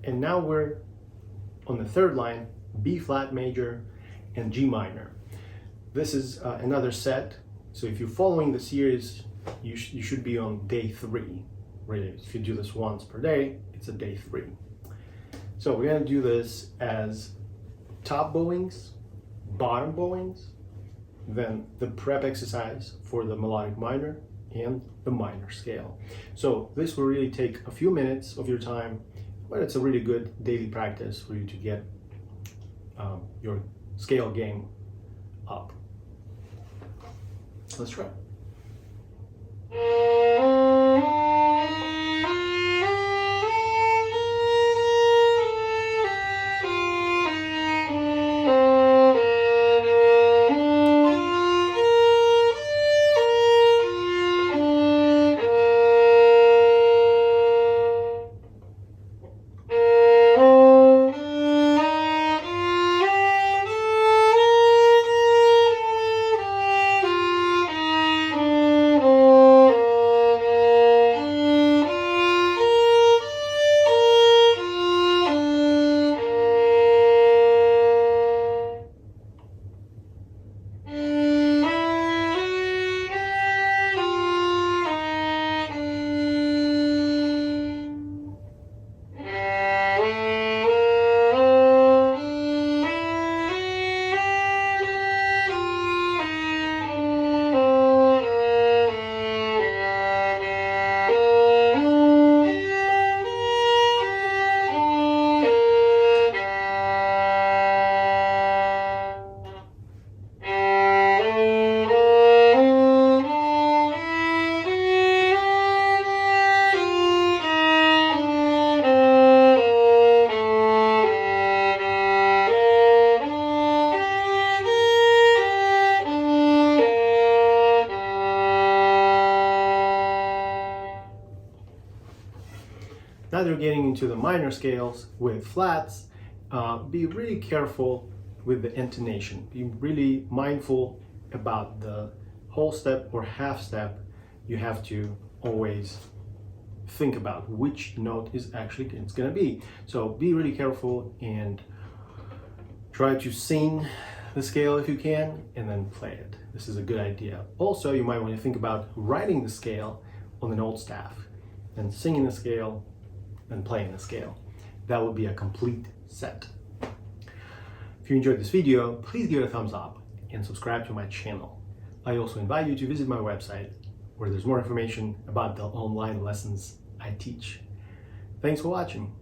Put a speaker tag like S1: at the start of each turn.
S1: And now we're on the third line, B flat major and G minor. This is another set. So if you're following the series, you should be on day 3. Really, if you do this once per day, it's a day 3. So we're gonna do this as top bowings, bottom bowings, then the prep exercise for the melodic minor and the minor scale. So this will really take a few minutes of your time, but it's a really good daily practice for you to get your scale game up. Let's try. Now that you're getting into the minor scales with flats, be really careful with the intonation. Be really mindful about the whole step or half step. You have to always think about which note is actually it's gonna be. So be really careful and try to sing the scale if you can, and then play it. This is a good idea. Also, you might want to think about writing the scale on the note staff and singing the scale and playing the scale. That would be a complete set. If you enjoyed this video, please give it a thumbs up and subscribe to my channel. I also invite you to visit my website where there's more information about the online lessons I teach. Thanks for watching.